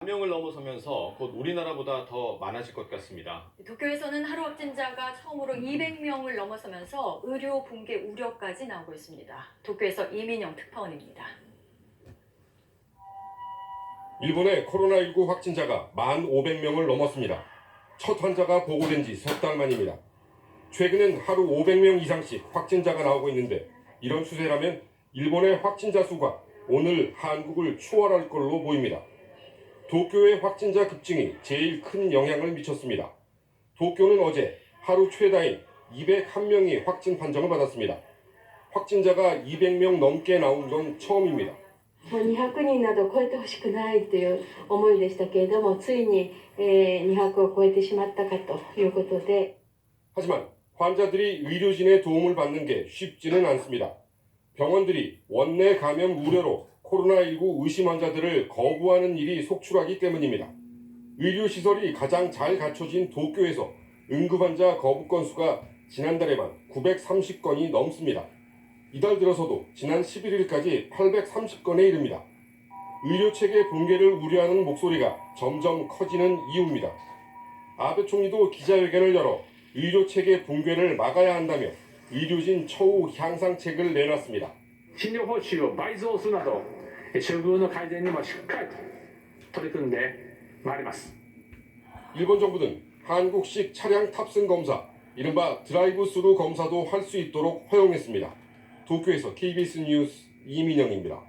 명을 넘어서면서 곧 우리나라보다 더 많아질 것 같습니다. 도쿄에서는 하루 확진자가 처음으로 200명을 넘어서면서 의료 붕괴 우려까지 나오고 있습니다. 도쿄에서 이민영 특파원입니다. 일본의 코로나19 확진자가 1,500명을 넘었습니다. 첫 환자가 보고된 지 석 달 만입니다. 최근엔 하루 500명 이상씩 확진자가 나오고 있는데 이런 추세라면 일본의 확진자 수가 오늘 한국을 추월할 걸로 보입니다. 도쿄의 확진자 급증이 제일 큰 영향을 미쳤습니다. 도쿄는 어제 하루 최다인 201명이 확진 판정을 받았습니다. 확진자가 200명 넘게 나온 건 처음입니다. 200人など超えてほしくないという思いでしたけれども、ついに200を超えてしまったかということで。 하지만 환자들이 의료진의 도움을 받는 게 쉽지는 않습니다. 병원들이 원내 감염 우려로 코로나19 의심 환자들을 거부하는 일이 속출하기 때문입니다. 의료시설이 가장 잘 갖춰진 도쿄에서 응급환자 거부 건수가 지난달에만 930건이 넘습니다. 이달 들어서도 지난 11일까지 830건에 이릅니다. 의료체계 붕괴를 우려하는 목소리가 점점 커지는 이유입니다. 아베 총리도 기자회견을 열어 의료체계 붕괴를 막아야 한다며 의료진 처우 향상책을 내놨습니다. 診療報酬を倍増するなど処遇の改善にもしっかりと取り組んでまいります。 일본 정부는 한국식 차량 탑승 검사, 이른바 드라이브 스루 검사도 할 수 있도록 허용했습니다. 도쿄에서 KBS 뉴스 이민영입니다.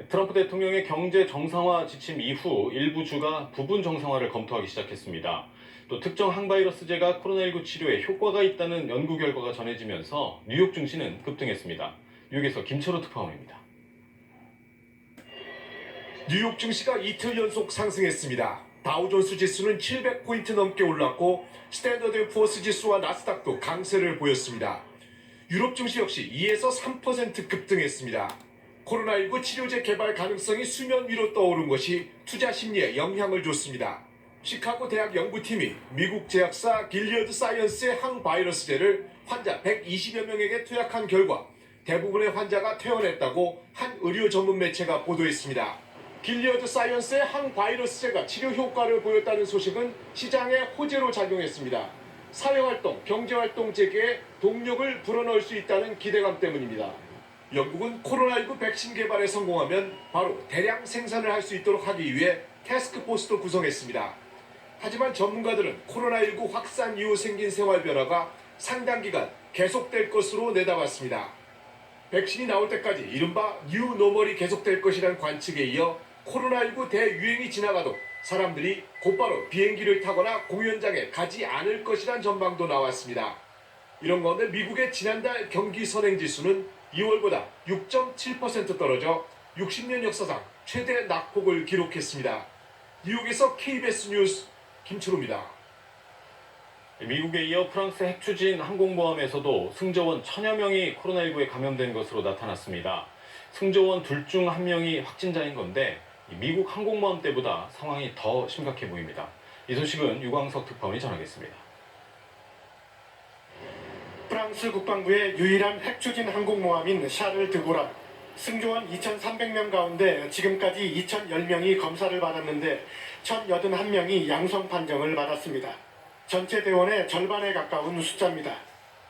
트럼프 대통령의 경제 정상화 지침 이후 일부 주가 부분 정상화를 검토하기 시작했습니다. 또 특정 항바이러스제가 코로나19 치료에 효과가 있다는 연구 결과가 전해지면서 뉴욕 증시는 급등했습니다. 뉴욕에서 김철호 특파원입니다. 뉴욕 증시가 이틀 연속 상승했습니다. 다우존스 지수는 700포인트 넘게 올랐고 스탠더드 푸어스 지수와 나스닥도 강세를 보였습니다. 유럽 증시 역시 2에서 3% 급등했습니다. 코로나19 치료제 개발 가능성이 수면 위로 떠오른 것이 투자 심리에 영향을 줬습니다. 시카고 대학 연구팀이 미국 제약사 길리어드 사이언스의 항바이러스제를 환자 120여 명에게 투약한 결과 대부분의 환자가 퇴원했다고 한 의료 전문 매체가 보도했습니다. 길리어드 사이언스의 항바이러스제가 치료 효과를 보였다는 소식은 시장에 호재로 작용했습니다. 사회활동, 경제활동 재개에 동력을 불어넣을 수 있다는 기대감 때문입니다. 영국은 코로나19 백신 개발에 성공하면 바로 대량 생산을 할 수 있도록 하기 위해 태스크포스도 구성했습니다. 하지만 전문가들은 코로나19 확산 이후 생긴 생활 변화가 상당 기간 계속될 것으로 내다봤습니다. 백신이 나올 때까지 이른바 뉴노멀이 계속될 것이란 관측에 이어 코로나19 대유행이 지나가도 사람들이 곧바로 비행기를 타거나 공연장에 가지 않을 것이란 전망도 나왔습니다. 이런 가운데 미국의 지난달 경기 선행지수는 2월보다 6.7% 떨어져 60년 역사상 최대 낙폭을 기록했습니다. 뉴욕에서 KBS 뉴스 김철우입니다. 미국에 이어 프랑스 핵추진 항공모함에서도 승조원 1000여 명이 코로나19에 감염된 것으로 나타났습니다. 승조원 둘 중 한 명이 확진자인 건데 미국 항공모함 때보다 상황이 더 심각해 보입니다. 이 소식은 유광석 특파원이 전하겠습니다. 프랑스 국방부의 유일한 핵추진 항공모함인 샤를 드고라. 승조원 2,300명 가운데 지금까지 2,010명이 검사를 받았는데 1,081명이 양성 판정을 받았습니다. 전체 대원의 절반에 가까운 숫자입니다.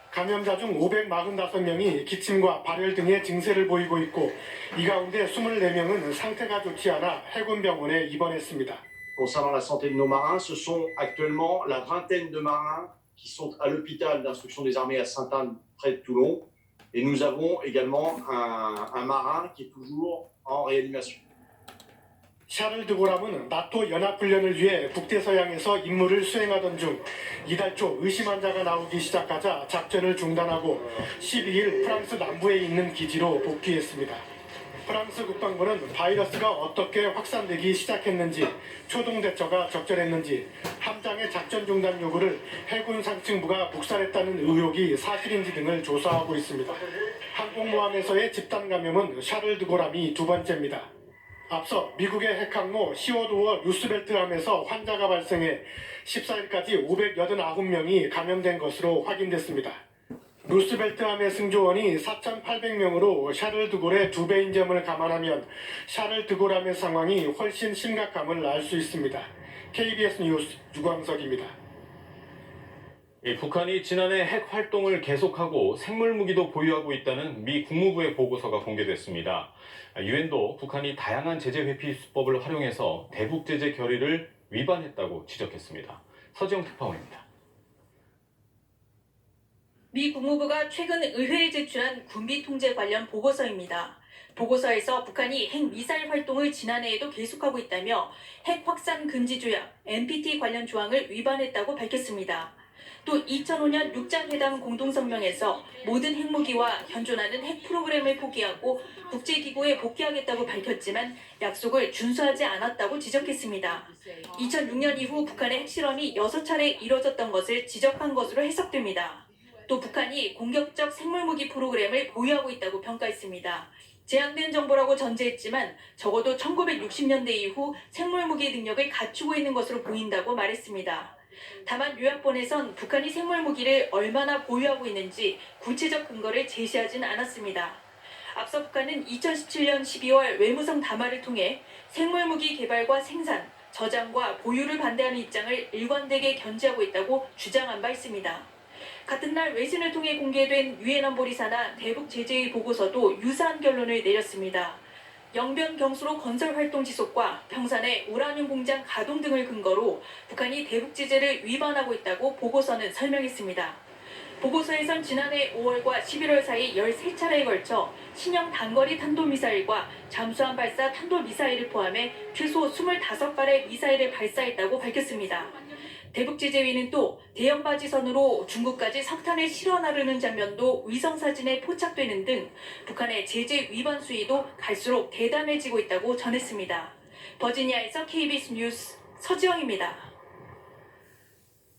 감염자 중 545명이 기침과 발열 등의 증세를 보이고 있고 이 가운데 24명은 상태가 좋지 않아 해군병원에 입원했습니다. Concernant la santé de nos marins, ce sont actuellement la vingtaine de marins qui sont à l'hôpital d'instruction des armées à Sainte-Anne, près de Toulon. Et nous avons également un marin qui est toujours en réanimation. 샤를 드고람은 나토 연합훈련을 위해 북대서양에서 임무를 수행하던 중 이달 초 의심 환자가 나오기 시작하자 작전을 중단하고 12일 프랑스 남부에 있는 기지로 복귀했습니다. 프랑스 국방부는 바이러스가 어떻게 확산되기 시작했는지, 초동 대처가 적절했는지, 함장의 작전 중단 요구를 해군 상층부가 묵살했다는 의혹이 사실인지 등을 조사하고 있습니다. 항공모함에서의 집단 감염은 샤를 드고람이 두 번째입니다. 앞서 미국의 핵항모 시워드워 루스벨트함에서 환자가 발생해 14일까지 589명이 감염된 것으로 확인됐습니다. 루스벨트함의 승조원이 4,800명으로 샤를 드골의 2배인 점을 감안하면 샤를 드골함의 상황이 훨씬 심각함을 알 수 있습니다. KBS 뉴스 유광석입니다. 북한이 지난해 핵 활동을 계속하고 생물 무기도 보유하고 있다는 미 국무부의 보고서가 공개됐습니다. 유엔도 북한이 다양한 제재 회피 수법을 활용해서 대북 제재 결의를 위반했다고 지적했습니다. 서지영 특파원입니다. 미 국무부가 최근 의회에 제출한 군비 통제 관련 보고서입니다. 보고서에서 북한이 핵 미사일 활동을 지난해에도 계속하고 있다며 핵 확산 금지 조약 NPT 관련 조항을 위반했다고 밝혔습니다. 또 2005년 육자회담 공동성명에서 모든 핵무기와 현존하는 핵 프로그램을 포기하고 국제기구에 복귀하겠다고 밝혔지만 약속을 준수하지 않았다고 지적했습니다. 2006년 이후 북한의 핵실험이 6차례 이뤄졌던 것을 지적한 것으로 해석됩니다. 또 북한이 공격적 생물무기 프로그램을 보유하고 있다고 평가했습니다. 제한된 정보라고 전제했지만 적어도 1960년대 이후 생물무기 능력을 갖추고 있는 것으로 보인다고 말했습니다. 다만 요약본에선 북한이 생물무기를 얼마나 보유하고 있는지 구체적 근거를 제시하진 않았습니다. 앞서 북한은 2017년 12월 외무성 담화를 통해 생물무기 개발과 생산, 저장과 보유를 반대하는 입장을 일관되게 견지하고 있다고 주장한 바 있습니다. 같은 날 외신을 통해 공개된 유엔 안보리사나 대북 제재의 보고서도 유사한 결론을 내렸습니다. 영변 경수로 건설 활동 지속과 평산의 우라늄 공장 가동 등을 근거로 북한이 대북 제재를 위반하고 있다고 보고서는 설명했습니다. 보고서에선 지난해 5월과 11월 사이 13차례에 걸쳐 신형 단거리 탄도미사일과 잠수함 발사 탄도미사일을 포함해 최소 25발의 미사일을 발사했다고 밝혔습니다. 대북제재위는 또 대형 바지선으로 중국까지 석탄을 실어 나르는 장면도 위성사진에 포착되는 등 북한의 제재 위반 수위도 갈수록 대단해지고 있다고 전했습니다. 버지니아에서 KBS 뉴스 서지영입니다.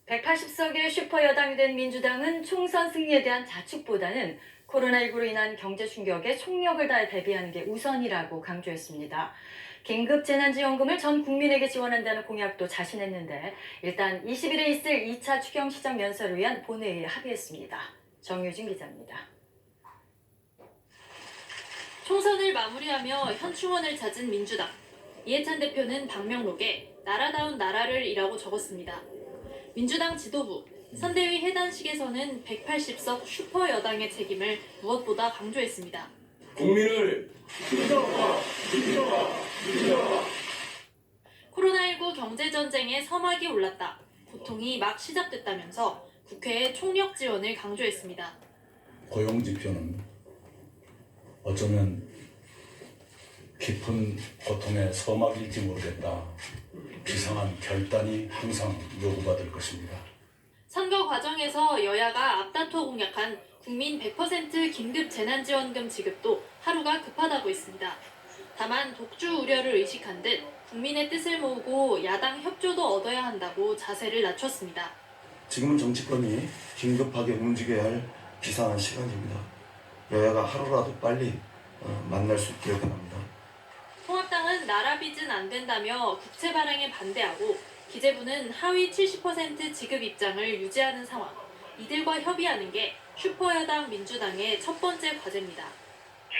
180석의 슈퍼여당이 된 민주당은 총선 승리에 대한 자축보다는 코로나19로 인한 경제 충격에 총력을 다해 대비하는 게 우선이라고 강조했습니다. 긴급 재난지원금을 전 국민에게 지원한다는 공약도 자신했는데 일단 20일에 있을 2차 추경시장 연설을 위한 본회의에 합의했습니다. 정유진 기자입니다. 총선을 마무리하며 현충원을 찾은 민주당. 이해찬 대표는 방명록에 나라다운 나라를 이라고 적었습니다. 민주당 지도부, 선대위 해단식에서는 180석 슈퍼여당의 책임을 무엇보다 강조했습니다. 국민을 코로나19 경제전쟁에 서막이 올랐다. 고통이 막 시작됐다면서 국회에 총력 지원을 강조했습니다. 고용지표는 어쩌면 깊은 고통의 서막일지 모르겠다. 비상한 결단이 항상 요구받을 것입니다. 선거 과정에서 여야가 앞다퉈 공약한 국민 100% 긴급 재난지원금 지급도 하루가 급하다고 있습니다. 다만 독주 우려를 의식한 듯 국민의 뜻을 모으고 야당 협조도 얻어야 한다고 자세를 낮췄습니다. 지금은 정치권이 긴급하게 움직여야 할 비상한 시간입니다. 여야가 하루라도 빨리 만날 수 있기를 바랍니다. 통합당은 나라 빚은 안 된다며 국채 발행에 반대하고 기재부는 하위 70% 지급 입장을 유지하는 상황. 이들과 협의하는 게 슈퍼여당 민주당의 첫 번째 과제입니다.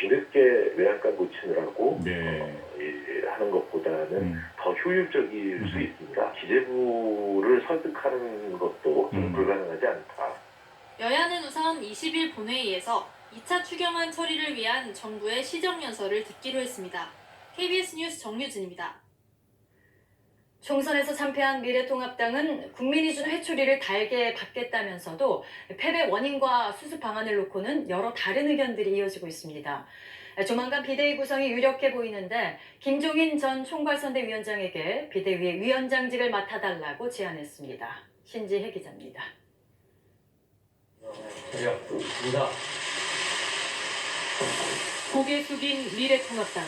뒤늦게 외양간 고치느라고 하는 것보다는 더 효율적일 수 있습니다. 기재부를 설득하는 것도 좀 불가능하지 않다. 여야는 우선 20일 본회의에서 2차 추경안 처리를 위한 정부의 시정연설을 듣기로 했습니다. KBS 뉴스 정유진입니다. 총선에서 참패한 미래통합당은 국민이 준 회초리를 달게 받겠다면서도 패배 원인과 수습 방안을 놓고는 여러 다른 의견들이 이어지고 있습니다. 조만간 비대위 구성이 유력해 보이는데 김종인 전 총괄선대위원장에게 비대위의 위원장직을 맡아달라고 제안했습니다. 신지혜 기자입니다. 고개 숙인 미래통합당.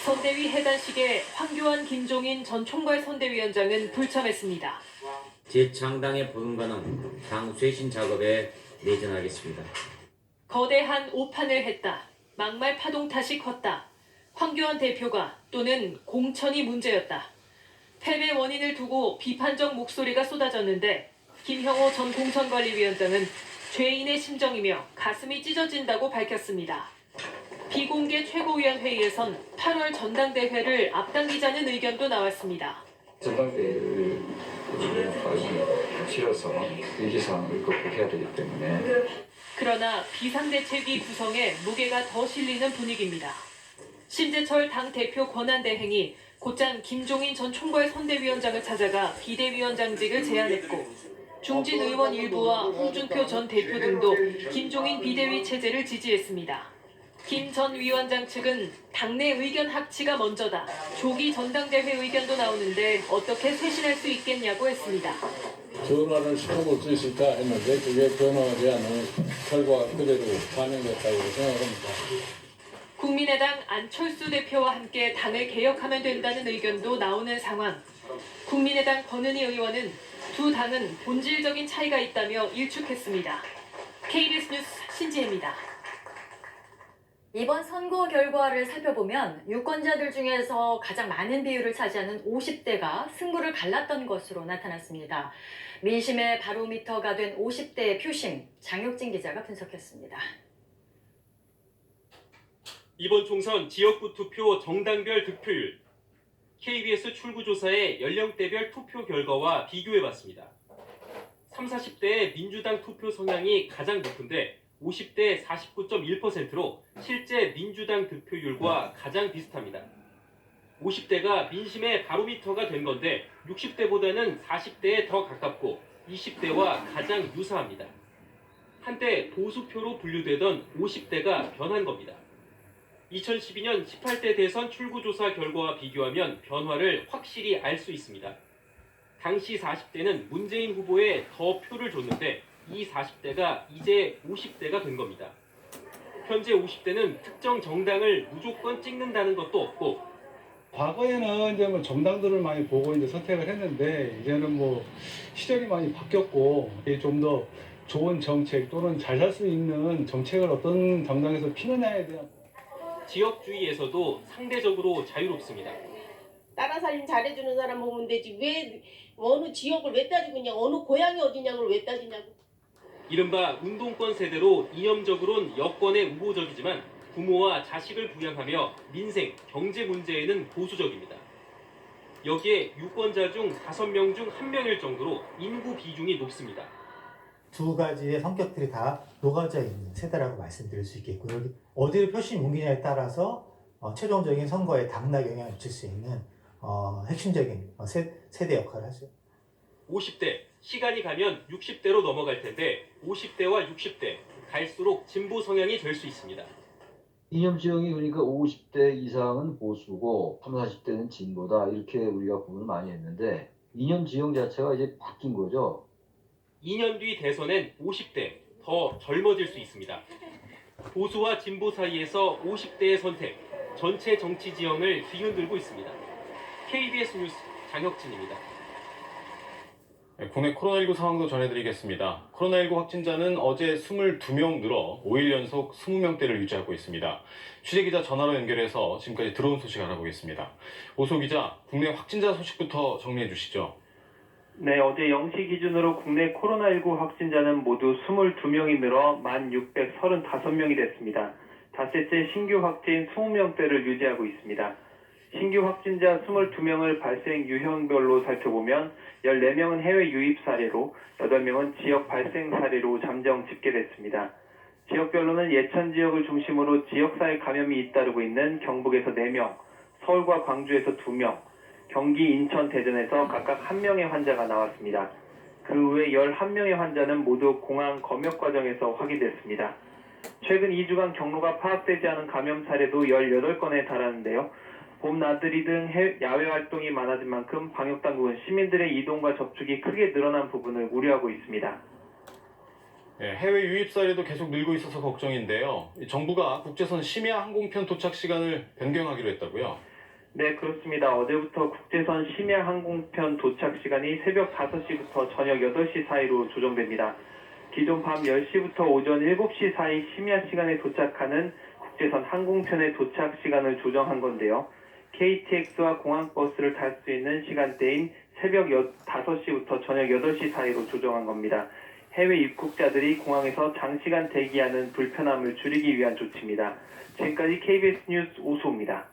선대위 해단식에 황교안, 김종인 전 총괄선대위원장은 불참했습니다. 재창당에 불응하는 당 쇄신 작업에 내전하겠습니다. 거대한 오판을 했다. 막말 파동 탓이 컸다. 황교안 대표가 또는 공천이 문제였다. 패배 원인을 두고 비판적 목소리가 쏟아졌는데 김형호 전 공천관리위원장은 죄인의 심정이며 가슴이 찢어진다고 밝혔습니다. 비공개 최고위원회의에선 8월 전당대회를 앞당기자는 의견도 나왔습니다. 전당대회를 치러서 위기상을 극복해야 되기 때문에. 그러나 비상대책위 구성에 무게가 더 실리는 분위기입니다. 심재철 당대표 권한대행이 곧장 김종인 전 총괄 선대위원장을 찾아가 비대위원장직을 제안했고 중진 의원 일부와 홍준표 전 대표 등도 김종인 비대위 체제를 지지했습니다. 김 전 위원장 측은 당내 의견 합치가 먼저다. 조기 전당대회 의견도 나오는데 어떻게 쇄신할 수 있겠냐고 했습니다. 변화를 시켜볼 수 있을까 했는데 그게 변화하지 않은 결과가 그대로 반영됐다고 생각합니다. 국민의당 안철수 대표와 함께 당을 개혁하면 된다는 의견도 나오는 상황. 국민의당 권은희 의원은 두 당은 본질적인 차이가 있다며 일축했습니다. KBS 뉴스 신지혜입니다. 이번 선거 결과를 살펴보면 유권자들 중에서 가장 많은 비율을 차지하는 50대가 승부를 갈랐던 것으로 나타났습니다. 민심의 바로미터가 된 50대의 표심, 장혁진 기자가 분석했습니다. 이번 총선 지역구 투표 정당별 득표율, KBS 출구조사의 연령대별 투표 결과와 비교해봤습니다. 30, 40대의 민주당 투표 성향이 가장 높은데 50대 49.1%로 실제 민주당 득표율과 가장 비슷합니다. 50대가 민심의 바로미터가 된 건데 60대보다는 40대에 더 가깝고 20대와 가장 유사합니다. 한때 보수표로 분류되던 50대가 변한 겁니다. 2012년 18대 대선 출구조사 결과와 비교하면 변화를 확실히 알 수 있습니다. 당시 40대는 문재인 후보에 더 표를 줬는데 이 40대가 이제 50대가 된 겁니다. 현재 50대는 특정 정당을 무조건 찍는다는 것도 없고 과거에는 이제 뭐 정당들을 많이 보고 이제 선택을 했는데 이제는 뭐 시절이 많이 바뀌었고 좀 더 좋은 정책 또는 잘 살 수 있는 정책을 어떤 정당에서 피느냐에 대한 지역주의에서도 상대적으로 자유롭습니다. 따라 살림 잘해주는 사람 보면 되지 왜 어느 지역을 왜 따지고 있냐 어느 고향이 어디냐고 왜 따지냐고. 이른바 운동권 세대로 이념적으로는 여권에 우호적이지만 부모와 자식을 부양하며 민생, 경제 문제에는 보수적입니다. 여기에 유권자 중 5명 중 1명일 정도로 인구 비중이 높습니다. 두 가지의 성격들이 다 녹아져 있는 세대라고 말씀드릴 수 있겠고요. 어디를 표심이 옮기냐에 따라서 최종적인 선거에 당락에 영향을 미칠 수 있는 핵심적인 세대 역할을 하죠. 50대, 시간이 가면 60대로 넘어갈 텐데 50대와 60대, 갈수록 진보 성향이 될 수 있습니다. 이념 지형이 그러니까 50대 이상은 보수고 30, 40대는 진보다 이렇게 우리가 구분을 많이 했는데 이념 지형 자체가 이제 바뀐 거죠. 2년 뒤 대선엔 50대, 더 젊어질 수 있습니다. 보수와 진보 사이에서 50대의 선택, 전체 정치 지형을 뒤흔들고 있습니다. KBS 뉴스 장혁진입니다. 국내 코로나19 상황도 전해드리겠습니다. 코로나19 확진자는 어제 22명 늘어 5일 연속 20명대를 유지하고 있습니다. 취재기자 전화로 연결해서 지금까지 들어온 소식 알아보겠습니다. 오소 기자, 국내 확진자 소식부터 정리해 주시죠. 네, 어제 0시 기준으로 국내 코로나19 확진자는 모두 22명이 늘어 1,635명이 됐습니다. 닷새째 신규 확진 20명대를 유지하고 있습니다. 신규 확진자 22명을 발생 유형별로 살펴보면 14명은 해외 유입 사례로 8명은 지역 발생 사례로 잠정 집계됐습니다. 지역별로는 예천 지역을 중심으로 지역사회 감염이 잇따르고 있는 경북에서 4명, 서울과 광주에서 2명, 경기, 인천, 대전에서 각각 1명의 환자가 나왔습니다. 그 외 11명의 환자는 모두 공항 검역 과정에서 확인됐습니다. 최근 2주간 경로가 파악되지 않은 감염 사례도 18건에 달하는데요. 봄 나들이 등 야외 활동이 많아진 만큼 방역당국은 시민들의 이동과 접촉이 크게 늘어난 부분을 우려하고 있습니다. 해외 유입 사례도 계속 늘고 있어서 걱정인데요. 정부가 국제선 심야 항공편 도착 시간을 변경하기로 했다고요? 네, 그렇습니다. 어제부터 국제선 심야 항공편 도착 시간이 새벽 5시부터 저녁 8시 사이로 조정됩니다. 기존 밤 10시부터 오전 7시 사이 심야 시간에 도착하는 국제선 항공편의 도착 시간을 조정한 건데요. KTX와 공항버스를 탈 수 있는 시간대인 새벽 5시부터 저녁 8시 사이로 조정한 겁니다. 해외 입국자들이 공항에서 장시간 대기하는 불편함을 줄이기 위한 조치입니다. 지금까지 KBS 뉴스 오수호입니다.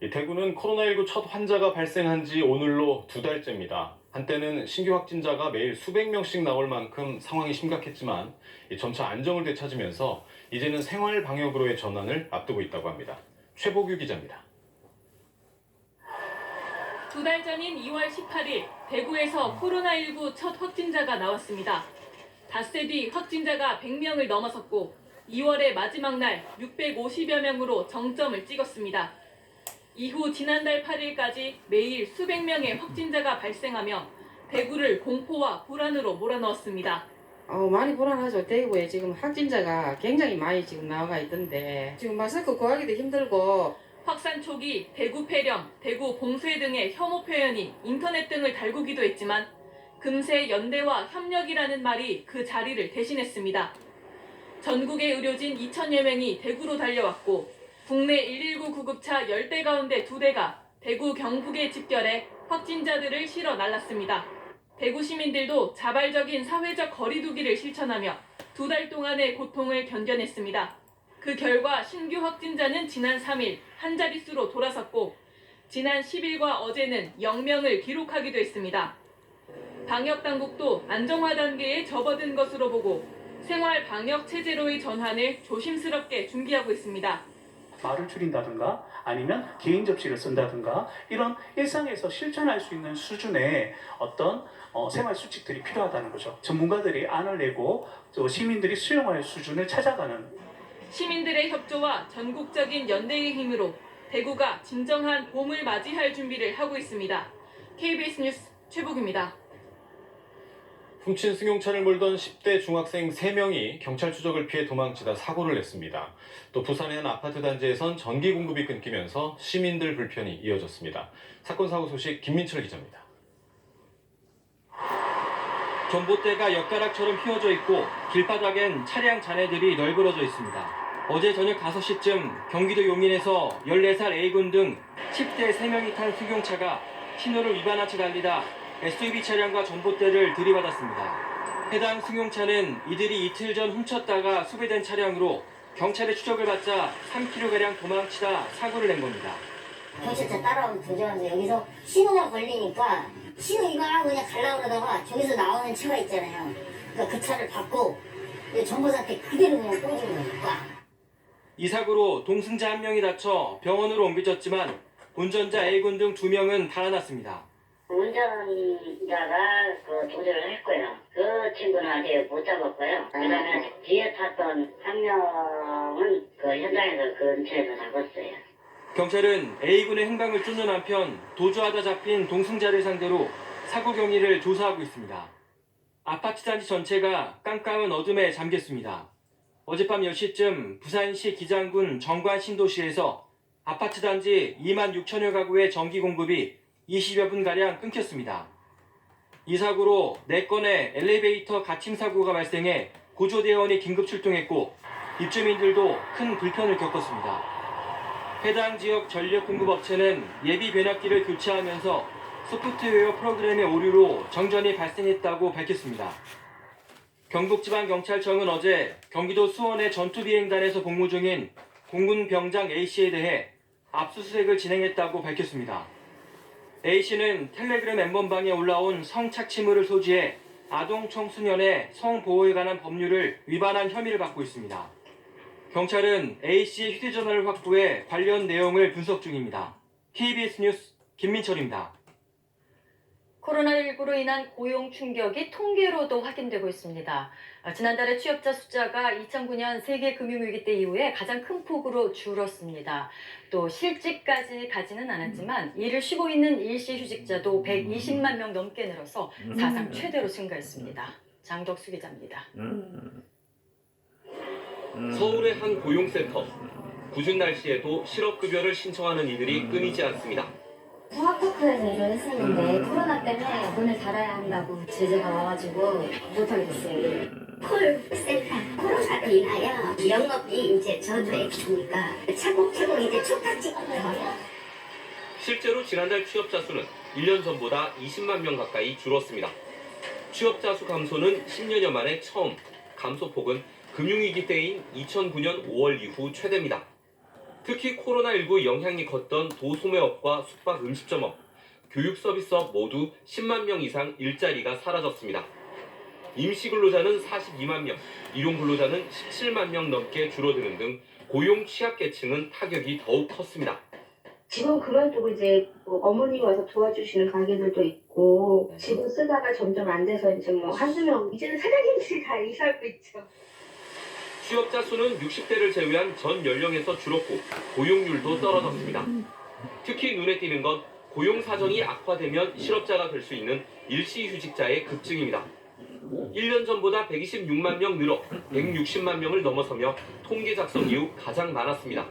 대구는 코로나19 첫 환자가 발생한 지 오늘로 2달째입니다. 한때는 신규 확진자가 매일 수백 명씩 나올 만큼 상황이 심각했지만 점차 안정을 되찾으면서 이제는 생활 방역으로의 전환을 앞두고 있다고 합니다. 최보규 기자입니다. 2달 전인 2월 18일 대구에서 코로나19 첫 확진자가 나왔습니다. 닷새 뒤 확진자가 100명을 넘어섰고 2월의 마지막 날 650여 명으로 정점을 찍었습니다. 이후 지난달 8일까지 매일 수백 명의 확진자가 발생하며 대구를 공포와 불안으로 몰아넣었습니다. 많이 불안하죠. 대구에 지금 확진자가 굉장히 많이 지금 나와 있던데 지금 마스크 구하기도 힘들고 확산 초기 대구 폐렴, 대구 봉쇄 등의 혐오 표현이 인터넷 등을 달구기도 했지만 금세 연대와 협력이라는 말이 그 자리를 대신했습니다. 전국의 의료진 2,000여 명이 대구로 달려왔고 국내 119 구급차 10대 가운데 2대가 대구 경북에 집결해 확진자들을 실어 날랐습니다. 대구 시민들도 자발적인 사회적 거리 두기를 실천하며 2달 동안의 고통을 견뎌냈습니다. 그 결과 신규 확진자는 지난 3일 한 자릿수로 돌아섰고 지난 10일과 어제는 0명을 기록하기도 했습니다. 방역당국도 안정화 단계에 접어든 것으로 보고 생활 방역 체제로의 전환을 조심스럽게 준비하고 있습니다. 말을 줄인다든가 아니면 개인 접시를 쓴다든가 이런 일상에서 실천할 수 있는 수준의 어떤 생활 수칙들이 필요하다는 거죠. 전문가들이 안을 내고 또 시민들이 수용할 수준을 찾아가는 시민들의 협조와 전국적인 연대의 힘으로 대구가 진정한 봄을 맞이할 준비를 하고 있습니다. KBS 뉴스 최복입니다. 훔친 승용차를 몰던 10대 중학생 3명이 경찰 추적을 피해 도망치다 사고를 냈습니다. 또 부산의 한 아파트 단지에선 전기 공급이 끊기면서 시민들 불편이 이어졌습니다. 사건 사고 소식 김민철 기자입니다. 전봇대가 엿가락처럼 휘어져 있고 길바닥엔 차량 잔해들이 널브러져 있습니다. 어제 저녁 5시쯤 경기도 용인에서 14살 A군 등 10대 3명이 탄 승용차가 신호를 위반한 채 달리다 SUV 차량과 전봇대를 들이받았습니다. 해당 승용차는 이들이 이틀 전 훔쳤다가 수배된 차량으로 경찰의 추적을 받자 3km가량 도망치다 사고를 낸 겁니다. 경찰차 따라오고 도저하면서 여기서 신호가 걸리니까 신호 위반하고 그냥 가려고 그러다가 저기서 나오는 차가 있잖아요. 그러니까 그 차를 받고 전보사한테 그대로 그냥 꽂은 거니까. 이 사고로 동승자 1명이 다쳐 병원으로 옮겨졌지만 운전자 A군 등 2명은 달아났습니다. 운전자가 그 조절을 했고요. 그 친구는 아직 못 잡았고요. 그다음에 뒤에 탔던 한 명은 그 현장에서 근처에서 잡았어요. 경찰은 A군의 행방을 쫓는 한편 도주하다 잡힌 동승자를 상대로 사고 경위를 조사하고 있습니다. 아파트 단지 전체가 깜깜한 어둠에 잠겼습니다. 어젯밤 10시쯤 부산시 기장군 정관 신도시에서 아파트 단지 2만 6천여 가구의 전기 공급이 20여 분가량 끊겼습니다. 이 사고로 4건의 엘리베이터 갇힘 사고가 발생해 구조대원이 긴급 출동했고 입주민들도 큰 불편을 겪었습니다. 해당 지역 전력공급업체는 예비 변압기를 교체하면서 소프트웨어 프로그램의 오류로 정전이 발생했다고 밝혔습니다. 경북지방경찰청은 어제 경기도 수원의 전투비행단에서 복무 중인 공군 병장 A씨에 대해 압수수색을 진행했다고 밝혔습니다. A씨는 텔레그램 엠번방에 올라온 성착취물을 소지해 아동 청소년의 성보호에 관한 법률을 위반한 혐의를 받고 있습니다. 경찰은 A씨의 휴대전화를 확보해 관련 내용을 분석 중입니다. KBS 뉴스 김민철입니다. 코로나19로 인한 고용 충격이 통계로도 확인되고 있습니다. 지난달에 취업자 숫자가 2009년 세계 금융위기 때 이후에 가장 큰 폭으로 줄었습니다. 또 실직까지 가지는 않았지만 일을 쉬고 있는 일시 휴직자도 120만 명 넘게 늘어서 사상 최대로 증가했습니다. 장덕수 기자입니다. 서울의 한 고용센터. 궂은 날씨에도 실업급여를 신청하는 이들이 끊이지 않습니다. 통합토크에서 일을 했었는데 코로나 때문에 문을 닫아야 한다고 제재가 와가지고 못하게 됐어요. 콜센터 코로나로 인하여 영업이 이제 저조에 주니까 차곡차곡 이제 촉탁 찍고 들어요. 실제로 지난달 취업자 수는 1년 전보다 20만 명 가까이 줄었습니다. 취업자 수 감소는 10년여 만에 처음, 감소폭은 금융위기 때인 2009년 5월 이후 최대입니다. 특히 코로나19 영향이 컸던 도소매업과 숙박 음식점업, 교육 서비스업 모두 10만 명 이상 일자리가 사라졌습니다. 임시 근로자는 42만 명, 일용 근로자는 17만 명 넘게 줄어드는 등 고용 취약계층은 타격이 더욱 컸습니다. 직원 그만두고 이제 뭐 어머님이 와서 도와주시는 가게들도 있고 직원 쓰다가 점점 안 돼서 이제 뭐 한두 명 이제는 사장님들이 다 일하고 있죠. 취업자 수는 60대를 제외한 전 연령에서 줄었고 고용률도 떨어졌습니다. 특히 눈에 띄는 건 고용 사정이 악화되면 실업자가 될 수 있는 일시휴직자의 급증입니다. 1년 전보다 126만 명 늘어 160만 명을 넘어서며 통계 작성 이후 가장 많았습니다.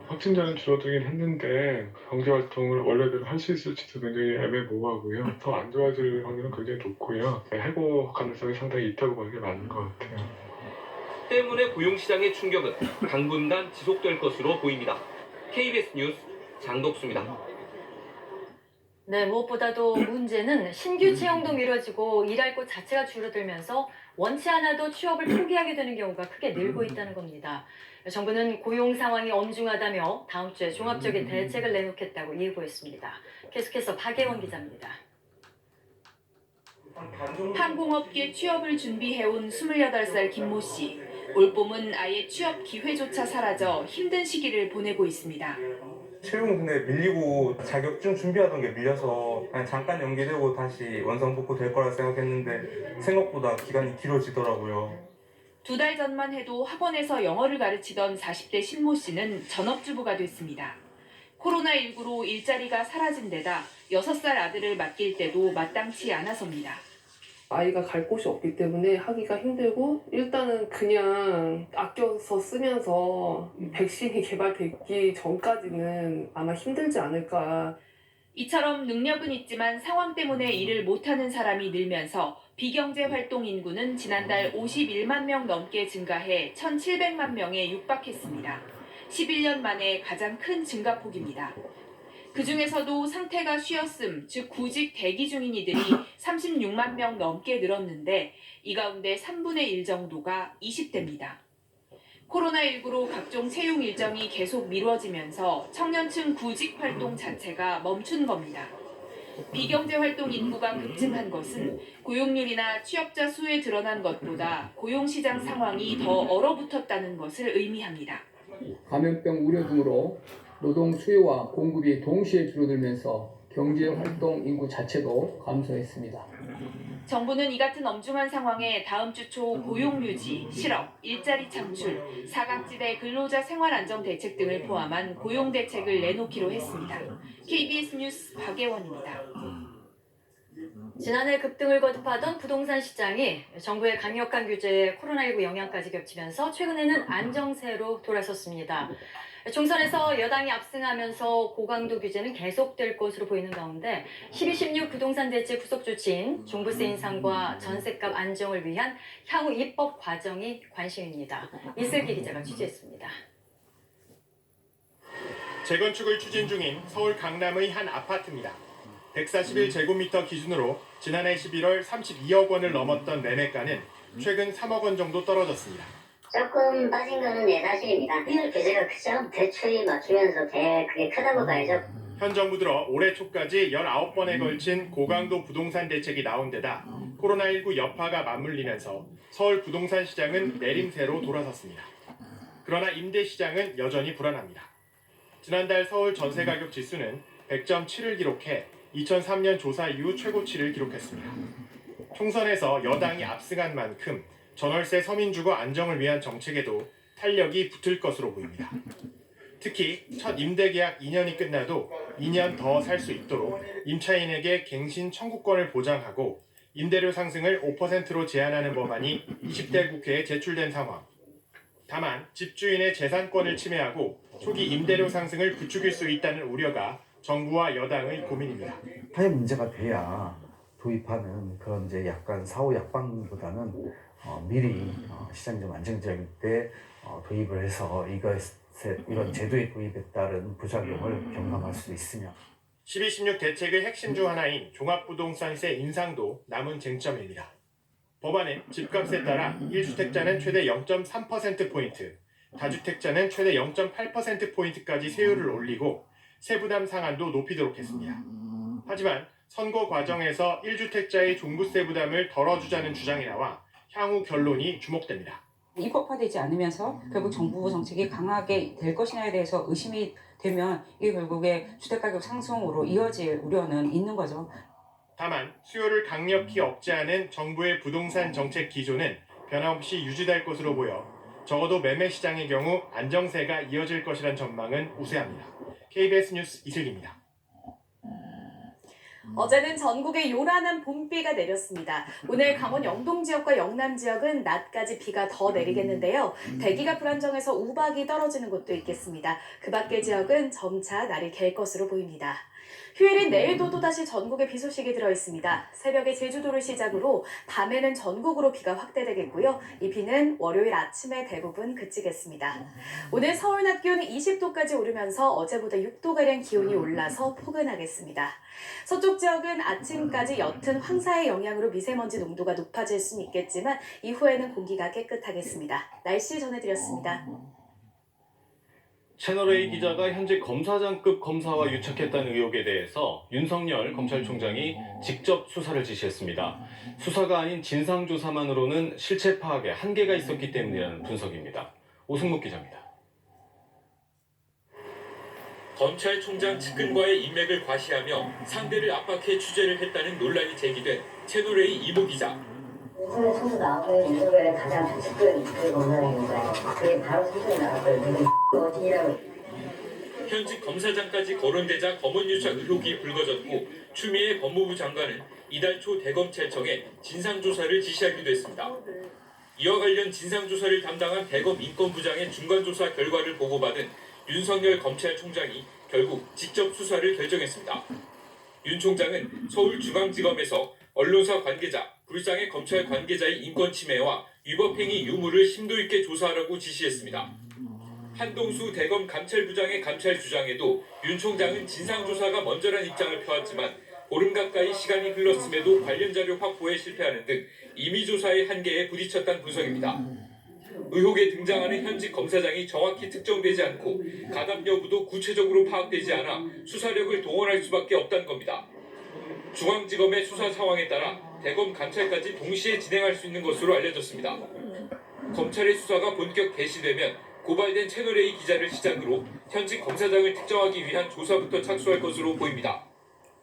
확진자는 줄어들긴 했는데 경제활동을 원래대로 할 수 있을지도 굉장히 애매모호하고요. 더 안 좋아질 확률은 굉장히 높고요. 회복 가능성이 상당히 있다고 보는 게 맞는 것 같아요. 때문에 고용시장의 충격은 당분간 지속될 것으로 보입니다. KBS 뉴스 장덕수입니다. 네, 무엇보다도 문제는 신규 채용도 미뤄지고 일할 곳 자체가 줄어들면서 원치 않아도 취업을 포기하게 되는 경우가 크게 늘고 있다는 겁니다. 정부는 고용 상황이 엄중하다며 다음 주에 종합적인 대책을 내놓겠다고 예고했습니다. 계속해서 박예원 기자입니다. 항공업계 취업을 준비해온 28살 김모 씨. 올봄은 아예 취업 기회조차 사라져 힘든 시기를 보내고 있습니다. 채용 근데 밀리고 자격증 준비하던 게 밀려서 그냥 잠깐 연기되고 다시 원상복구 될 거라 생각했는데 생각보다 기간이 길어지더라고요. 2달 전만 해도 학원에서 영어를 가르치던 40대 신모 씨는 전업주부가 됐습니다. 코로나19로 일자리가 사라진 데다 6살 아들을 맡길 때도 마땅치 않아서입니다. 아이가 갈 곳이 없기 때문에 하기가 힘들고 일단은 그냥 아껴서 쓰면서 백신이 개발되기 전까지는 아마 힘들지 않을까. 이처럼 능력은 있지만 상황 때문에 일을 못하는 사람이 늘면서 비경제 활동 인구는 지난달 51만 명 넘게 증가해 1,700만 명에 육박했습니다. 11년 만에 가장 큰 증가폭입니다. 그중에서도 상태가 쉬었음, 즉 구직 대기 중인 이들이 36만 명 넘게 늘었는데 이 가운데 3분의 1 정도가 20대입니다. 코로나19로 각종 채용 일정이 계속 미뤄지면서 청년층 구직 활동 자체가 멈춘 겁니다. 비경제 활동 인구가 급증한 것은 고용률이나 취업자 수에 드러난 것보다 고용시장 상황이 더 얼어붙었다는 것을 의미합니다. 감염병 우려 등으로 노동 수요와 공급이 동시에 줄어들면서 경제활동 인구 자체도 감소했습니다. 정부는 이 같은 엄중한 상황에 다음 주 초 고용 유지, 실업, 일자리 창출, 사각지대 근로자 생활 안정 대책 등을 포함한 고용 대책을 내놓기로 했습니다. KBS 뉴스 박예원입니다. 지난해 급등을 거듭하던 부동산 시장이 정부의 강력한 규제에 코로나19 영향까지 겹치면서 최근에는 안정세로 돌아섰습니다. 총선에서 여당이 압승하면서 고강도 규제는 계속될 것으로 보이는 가운데 12.16 부동산 대책 후속 조치인 종부세 인상과 전셋값 안정을 위한 향후 입법 과정이 관심입니다. 이슬기 기자가 취재했습니다. 재건축을 추진 중인 서울 강남의 한 아파트입니다. 141제곱미터 기준으로 지난해 11월 32억 원을 넘었던 매매가는 최근 3억 원 정도 떨어졌습니다. 조금 빠진 거는 사실입니다. 비율 규제가 크죠. 대출이 맞추면서 그게 크다고 봐야죠. 현 정부 들어 올해 초까지 19번에 걸친 고강도 부동산 대책이 나온 데다 코로나19 여파가 맞물리면서 서울 부동산 시장은 내림세로 돌아섰습니다. 그러나 임대 시장은 여전히 불안합니다. 지난달 서울 전세가격 지수는 100.7을 기록해 2003년 조사 이후 최고치를 기록했습니다. 총선에서 여당이 압승한 만큼 전월세 서민주거 안정을 위한 정책에도 탄력이 붙을 것으로 보입니다. 특히 첫 임대계약 2년이 끝나도 2년 더 살 수 있도록 임차인에게 갱신 청구권을 보장하고 임대료 상승을 5%로 제한하는 법안이 20대 국회에 제출된 상황. 다만 집주인의 재산권을 침해하고 초기 임대료 상승을 부추길 수 있다는 우려가 정부와 여당의 고민입니다. 타협 문제가 돼야 도입하는 그런 이제 약간 사후 약방보다는 미리 시장이 좀 안정적일 때 도입을 해서 이런 제도의 도입에 따른 부작용을 경감할 수 있으며 12.16 대책의 핵심 중 하나인 종합부동산세 인상도 남은 쟁점입니다. 법안은 집값에 따라 1주택자는 최대 0.3%포인트, 다주택자는 최대 0.8%포인트까지 세율을 올리고 세부담 상한도 높이도록 했습니다. 하지만 선거 과정에서 1주택자의 종부세 부담을 덜어주자는 주장이 나와 향후 결론이 주목됩니다. 입법화되지 않으면서 결국 정부 정책이 강하게 될 것이냐에 대해서 의심이 되면 이게 결국에 주택가격 상승으로 이어질 우려는 있는 거죠. 다만 수요를 강력히 억제하는 정부의 부동산 정책 기조는 변함없이 유지될 것으로 보여 적어도 매매 시장의 경우 안정세가 이어질 것이란 전망은 우세합니다. KBS 뉴스 이슬기입니다. 어제는 전국에 요란한 봄비가 내렸습니다. 오늘 강원 영동 지역과 영남 지역은 낮까지 비가 더 내리겠는데요. 대기가 불안정해서 우박이 떨어지는 곳도 있겠습니다. 그 밖의 지역은 점차 날이 갤 것으로 보입니다. 휴일인 내일도 또다시 전국에 비 소식이 들어있습니다. 새벽에 제주도를 시작으로 밤에는 전국으로 비가 확대되겠고요. 이 비는 월요일 아침에 대부분 그치겠습니다. 오늘 서울 낮 기온은 20도까지 오르면서 어제보다 6도가량 기온이 올라서 포근하겠습니다. 서쪽 지역은 아침까지 옅은 황사의 영향으로 미세먼지 농도가 높아질 수는 있겠지만 이후에는 공기가 깨끗하겠습니다. 날씨 전해드렸습니다. 채널A 기자가 현직 검사장급 검사와 유착했다는 의혹에 대해서 윤석열 검찰총장이 직접 수사를 지시했습니다. 수사가 아닌 진상조사만으로는 실체 파악에 한계가 있었기 때문이라는 분석입니다. 오승묵 기자입니다. 검찰총장 측근과의 인맥을 과시하며 상대를 압박해 취재를 했다는 논란이 제기된 채널A 이모 기자. 윤석열 총수 나오면 윤석열의 가장 측근 그 검사님인가요? 그게 바로 소송이 나왔어요. 누구 어디라고. 현직 검사장까지 거론되자 검언유착 의혹이 불거졌고 추미애 법무부 장관은 이달 초 대검찰청에 진상조사를 지시하기도 했습니다. 이와 관련 진상조사를 담당한 대검 인권부장의 중간조사 결과를 보고받은 윤석열 검찰총장이 결국 직접 수사를 결정했습니다. 윤 총장은 서울중앙지검에서 언론사 관계자, 불상의 검찰 관계자의 인권 침해와 위법행위 유무를 심도 있게 조사하라고 지시했습니다. 한동수 대검 감찰부장의 감찰 주장에도 윤 총장은 진상조사가 먼저란 입장을 펴왔지만 보름 가까이 시간이 흘렀음에도 관련 자료 확보에 실패하는 등 임의조사의 한계에 부딪혔다는 분석입니다. 의혹에 등장하는 현직 검사장이 정확히 특정되지 않고 가담 여부도 구체적으로 파악되지 않아 수사력을 동원할 수밖에 없다는 겁니다. 중앙지검의 수사 상황에 따라 대검 감찰까지 동시에 진행할 수 있는 것으로 알려졌습니다. 검찰의 수사가 본격 개시되면 고발된 채널A 기자를 시작으로 현직 검사장을 특정하기 위한 조사부터 착수할 것으로 보입니다.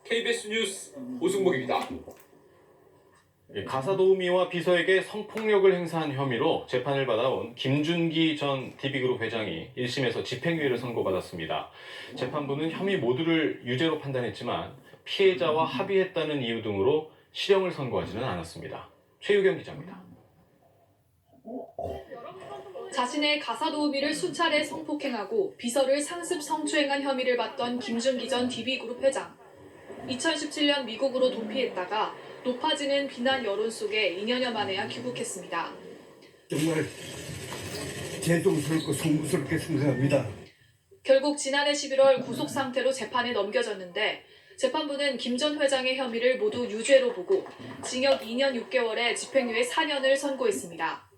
KBS 뉴스 오승목입니다. 가사도우미와 비서에게 성폭력을 행사한 혐의로 재판을 받아온 김준기 전 DB그룹 회장이 1심에서 집행유예를 선고받았습니다. 재판부는 혐의 모두를 유죄로 판단했지만 피해자와 합의했다는 이유 등으로 실형을 선고하지는 않았습니다. 최유경 기자입니다. 자신의 가사도우미를 수차례 성폭행하고 비서를 상습 성추행한 혐의를 받던 김준기 전 DB그룹 회장. 2017년 미국으로 도피했다가 높아지는 비난 여론 속에 2년여 만에야 귀국했습니다. 정말 죄송스럽고 송구스럽게 생각합니다. 결국 지난해 11월 구속 상태로 재판에 넘겨졌는데 재판부는 김 전 회장의 혐의를 모두 유죄로 보고 징역 2년 6개월에 집행유예 4년을 선고했습니다.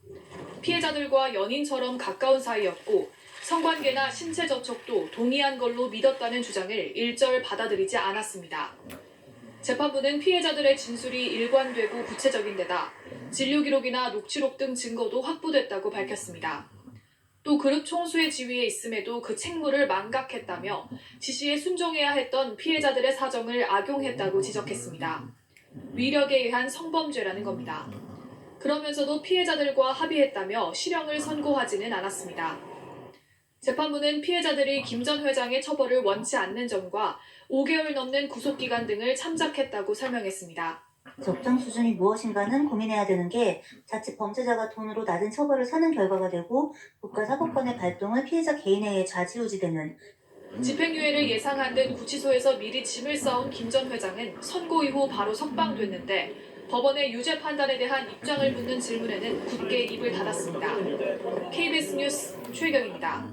피해자들과 연인처럼 가까운 사이였고 성관계나 신체 접촉도 동의한 걸로 믿었다는 주장을 일절 받아들이지 않았습니다. 재판부는 피해자들의 진술이 일관되고 구체적인 데다 진료 기록이나 녹취록 등 증거도 확보됐다고 밝혔습니다. 또 그룹 총수의 지위에 있음에도 그 책무를 망각했다며 지시에 순종해야 했던 피해자들의 사정을 악용했다고 지적했습니다. 위력에 의한 성범죄라는 겁니다. 그러면서도 피해자들과 합의했다며 실형을 선고하지는 않았습니다. 재판부는 피해자들이 김 전 회장의 처벌을 원치 않는 점과 5개월 넘는 구속기간 등을 참작했다고 설명했습니다. 적정 수준이 무엇인가는 고민해야 되는 게 자칫 범죄자가 돈으로 낮은 처벌을 서는 결과가 되고 국가사법권의 발동을 피해자 개인에 의해 좌지우지되는 집행유예를 예상한 듯 구치소에서 미리 짐을 싸온 김 전 회장은 선고 이후 바로 석방됐는데 법원의 유죄 판단에 대한 입장을 묻는 질문에는 굳게 입을 닫았습니다. KBS 뉴스 최경입니다.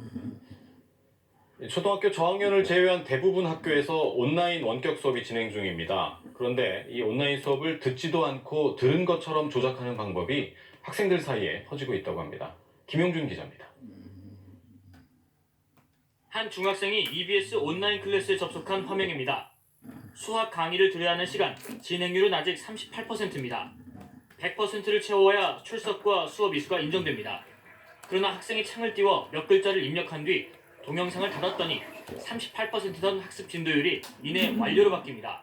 초등학교 저학년을 제외한 대부분 학교에서 온라인 원격 수업이 진행 중입니다. 그런데 이 온라인 수업을 듣지도 않고 들은 것처럼 조작하는 방법이 학생들 사이에 퍼지고 있다고 합니다. 김용준 기자입니다. 한 중학생이 EBS 온라인 클래스에 접속한 화면입니다. 수학 강의를 들어야 하는 시간, 진행률은 아직 38%입니다. 100%를 채워야 출석과 수업 이수가 인정됩니다. 그러나 학생이 창을 띄워 몇 글자를 입력한 뒤 동영상을 닫았더니 38%던 학습 진도율이 이내 완료로 바뀝니다.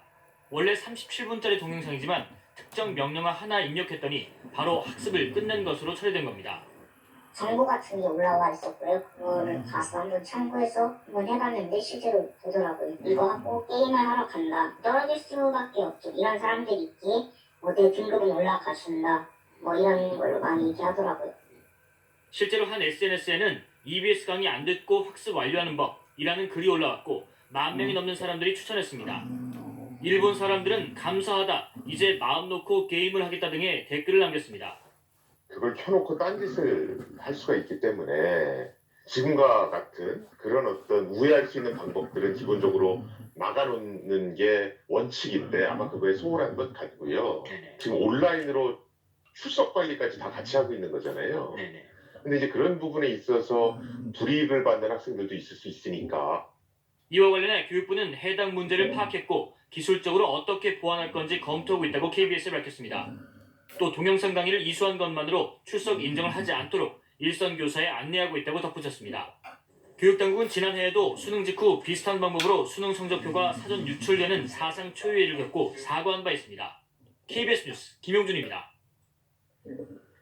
원래 37분짜리 동영상이지만 특정 명령어 하나 입력했더니 바로 학습을 끝낸 것으로 처리된 겁니다. 정보 같은 게 올라와 있었고요. 그거를 가서 한번 참고해서 한번 해봤는데 실제로 되더라고요. 이거 하고 게임을 하러 간다. 떨어질 수밖에 없죠. 이런 사람들이 있기에 내 등급은 올라가준다. 이런 걸로 많이 얘기하더라고요. 실제로 한 SNS에는 EBS 강의 안 듣고 학습 완료하는 법이라는 글이 올라왔고 10,000명이 넘는 사람들이 추천했습니다. 일본 사람들은 감사하다, 이제 마음 놓고 게임을 하겠다 등의 댓글을 남겼습니다. 그걸 켜놓고 딴짓을 할 수가 있기 때문에 지금과 같은 그런 어떤 우회할 수 있는 방법들은 기본적으로 막아놓는 게 원칙인데 아마 그거에 소홀한 것 같고요. 지금 온라인으로 출석 관리까지 다 같이 하고 있는 거잖아요. 근데 이제 그런 부분에 있어서 불이익을 받는 학생들도 있을 수 있으니까. 이와 관련해 교육부는 해당 문제를 파악했고 기술적으로 어떻게 보완할 건지 검토하고 있다고 KBS에 밝혔습니다. 또 동영상 강의를 이수한 것만으로 출석 인정을 하지 않도록 일선 교사에 안내하고 있다고 덧붙였습니다. 교육당국은 지난해에도 수능 직후 비슷한 방법으로 수능 성적표가 사전 유출되는 사상 초유의를 겪고 사과한 바 있습니다. KBS 뉴스 김용준입니다.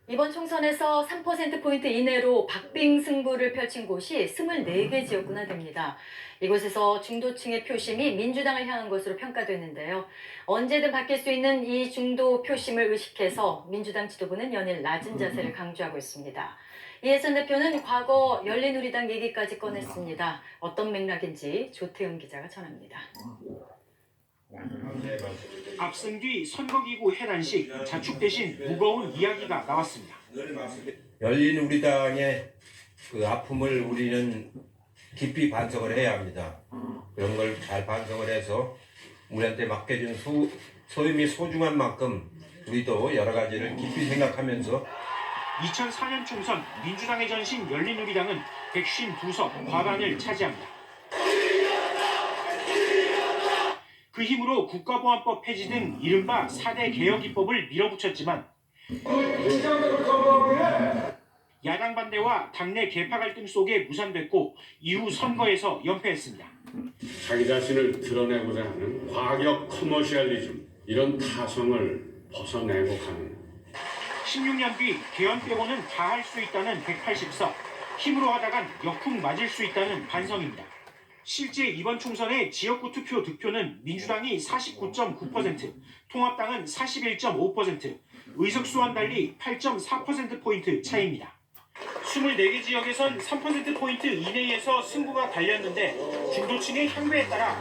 이번 총선에서 3%포인트 이내로 박빙 승부를 펼친 곳이 24개 지역구나 됩니다. 이곳에서 중도층의 표심이 민주당을 향한 것으로 평가됐는데요. 언제든 바뀔 수 있는 이 중도 표심을 의식해서 민주당 지도부는 연일 낮은 자세를 강조하고 있습니다. 이해찬 대표는 과거 열린우리당 얘기까지 꺼냈습니다. 어떤 맥락인지 조태훈 기자가 전합니다. 앞선 뒤 선거기구 해단식 자축 대신 무거운 이야기가 나왔습니다. 열린우리당의 그 아픔을 우리는 깊이 반성을 해야 합니다. 그런 걸 잘 반성을 해서 우리한테 맡겨준 소임이 소중한 만큼 우리도 여러 가지를 깊이 생각하면서 2004년 총선 민주당의 전신 열린우리당은 152석 과반을 차지합니다. 그 힘으로 국가보안법 폐지 등 이른바 4대 개혁 입법을 밀어붙였지만 야당 반대와 당내 계파 갈등 속에 무산됐고 이후 선거에서 연패했습니다. 자기 자신을 드러내고자 하는 과격 커머셜리즘, 이런 타성을 벗어내고 가는 16년 뒤 개헌 빼고는 다 할 수 있다는 180석, 힘으로 하다간 역풍 맞을 수 있다는 반성입니다. 실제 이번 총선의 지역구 투표 득표는 민주당이 49.9%, 통합당은 41.5%, 의석수와는 달리 8.4%포인트 차이입니다. 24개 지역에선 3%포인트 이내에서 승부가 갈렸는데 중도층의 향배에 따라